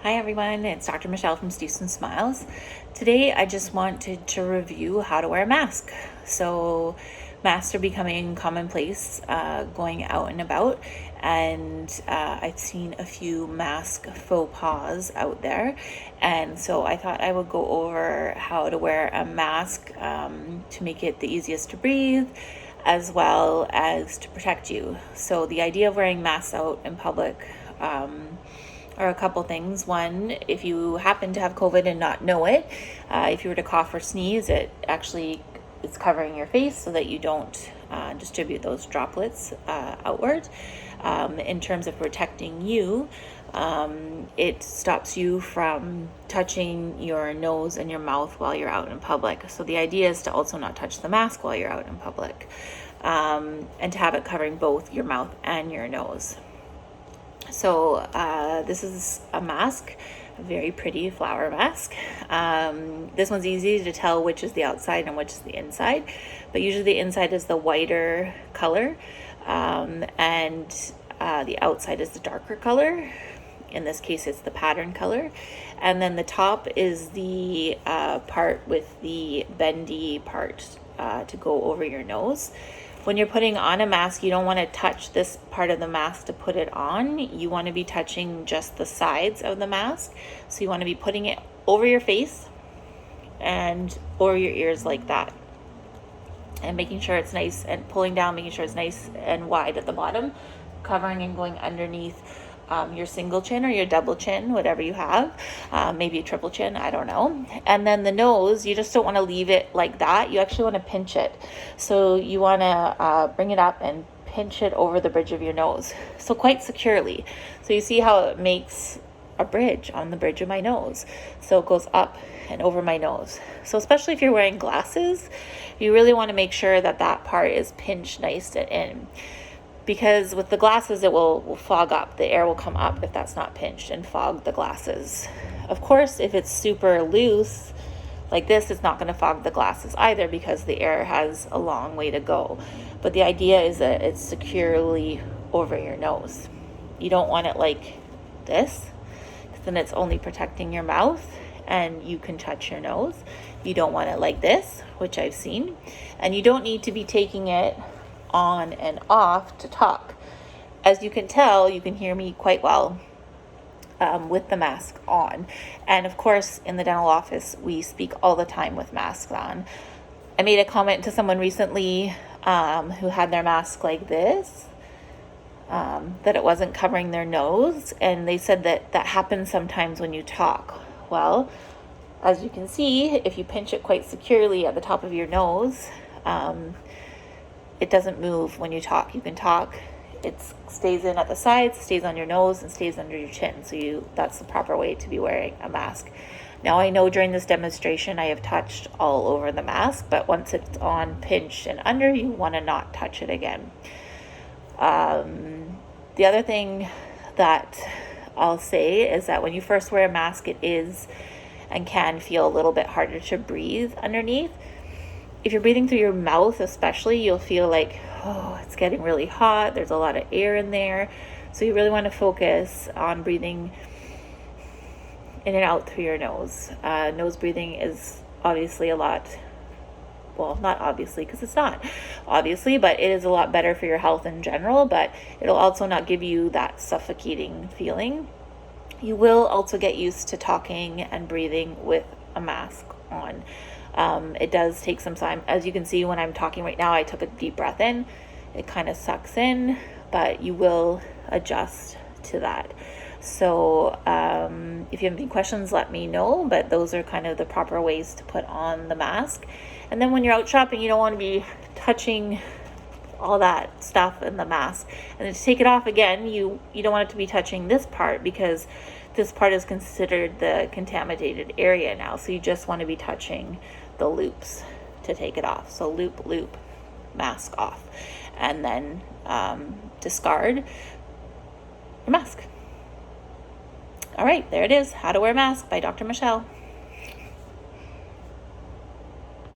Hi everyone, it's Dr. Michelle from Steves & Smiles. Today I just wanted to review how to wear a mask. So masks are becoming commonplace going out and about, and I've seen a few mask faux pas out there, and so I thought I would go over how to wear a mask to make it the easiest to breathe as well as to protect you. So the idea of wearing masks out in public are a couple things. One, if you happen to have COVID and not know it, if you were to cough or sneeze, it actually is covering your face so that you don't distribute those droplets outward. In terms of protecting you, it stops you from touching your nose and your mouth while you're out in public. So the idea is to also not touch the mask while you're out in public, and to have it covering both your mouth and your nose. So this is a mask, a very pretty flower mask. This one's easy to tell which is the outside and which is the inside, but usually the inside is the whiter color, and the outside is the darker color. In this case, it's the pattern color. And then the top is the part with the bendy part to go over your nose. When you're putting on a mask, you don't want to touch this part of the mask to put it on. You want to be touching just the sides of the mask. So you want to be putting it over your face and over your ears like that. And making sure it's nice, and pulling down, making sure it's nice and wide at the bottom, covering and going underneath your single chin or your double chin, whatever you have, maybe a triple chin, I don't know. And then the nose, you just don't want to leave it like that. You actually want to pinch it. So you want to bring it up and pinch it over the bridge of your nose. So quite securely. So you see how it makes a bridge on the bridge of my nose. So it goes up and over my nose. So especially if you're wearing glasses, you really want to make sure that that part is pinched nice and in. Because with the glasses, it will fog up. The air will come up if that's not pinched and fog the glasses. Of course, if it's super loose like this, it's not going to fog the glasses either because the air has a long way to go. But the idea is that it's securely over your nose. You don't want it like this, because then it's only protecting your mouth and you can touch your nose. You don't want it like this, which I've seen. And you don't need to be taking it on and off to talk. As you can tell, you can hear me quite well with the mask on. And of course, in the dental office, we speak all the time with masks on. I made a comment to someone recently who had their mask like this, that it wasn't covering their nose, and they said that that happens sometimes when you talk. Well, as you can see, if you pinch it quite securely at the top of your nose, it doesn't move when you talk. You can talk, it stays in at the sides, stays on your nose, and stays under your chin. So that's the proper way to be wearing a mask. Now, I know during this demonstration I have touched all over the mask, but once it's on, pinched, and under, you want to not touch it again. The other thing that I'll say is that when you first wear a mask, it is and can feel a little bit harder to breathe underneath. If you're breathing through your mouth especially, you'll feel like, oh, it's getting really hot. There's a lot of air in there. So you really want to focus on breathing in and out through your nose. Nose breathing is obviously a lot, well, not obviously, because it's not obviously, but it is a lot better for your health in general, but it'll also not give you that suffocating feeling. You will also get used to talking and breathing with a mask on. It does take some time. As you can see, when I'm talking right now, I took a deep breath in. It kind of sucks in, but you will adjust to that. So if you have any questions, let me know, but those are kind of the proper ways to put on the mask. And then when you're out shopping, you don't want to be touching all that stuff in the mask. And then to take it off again, you don't want it to be touching this part, because this part is considered the contaminated area now. So you just want to be touching the loops to take it off. So loop, mask off. And then discard your mask. All right, there it is. How to Wear a Mask by Dr. Michelle.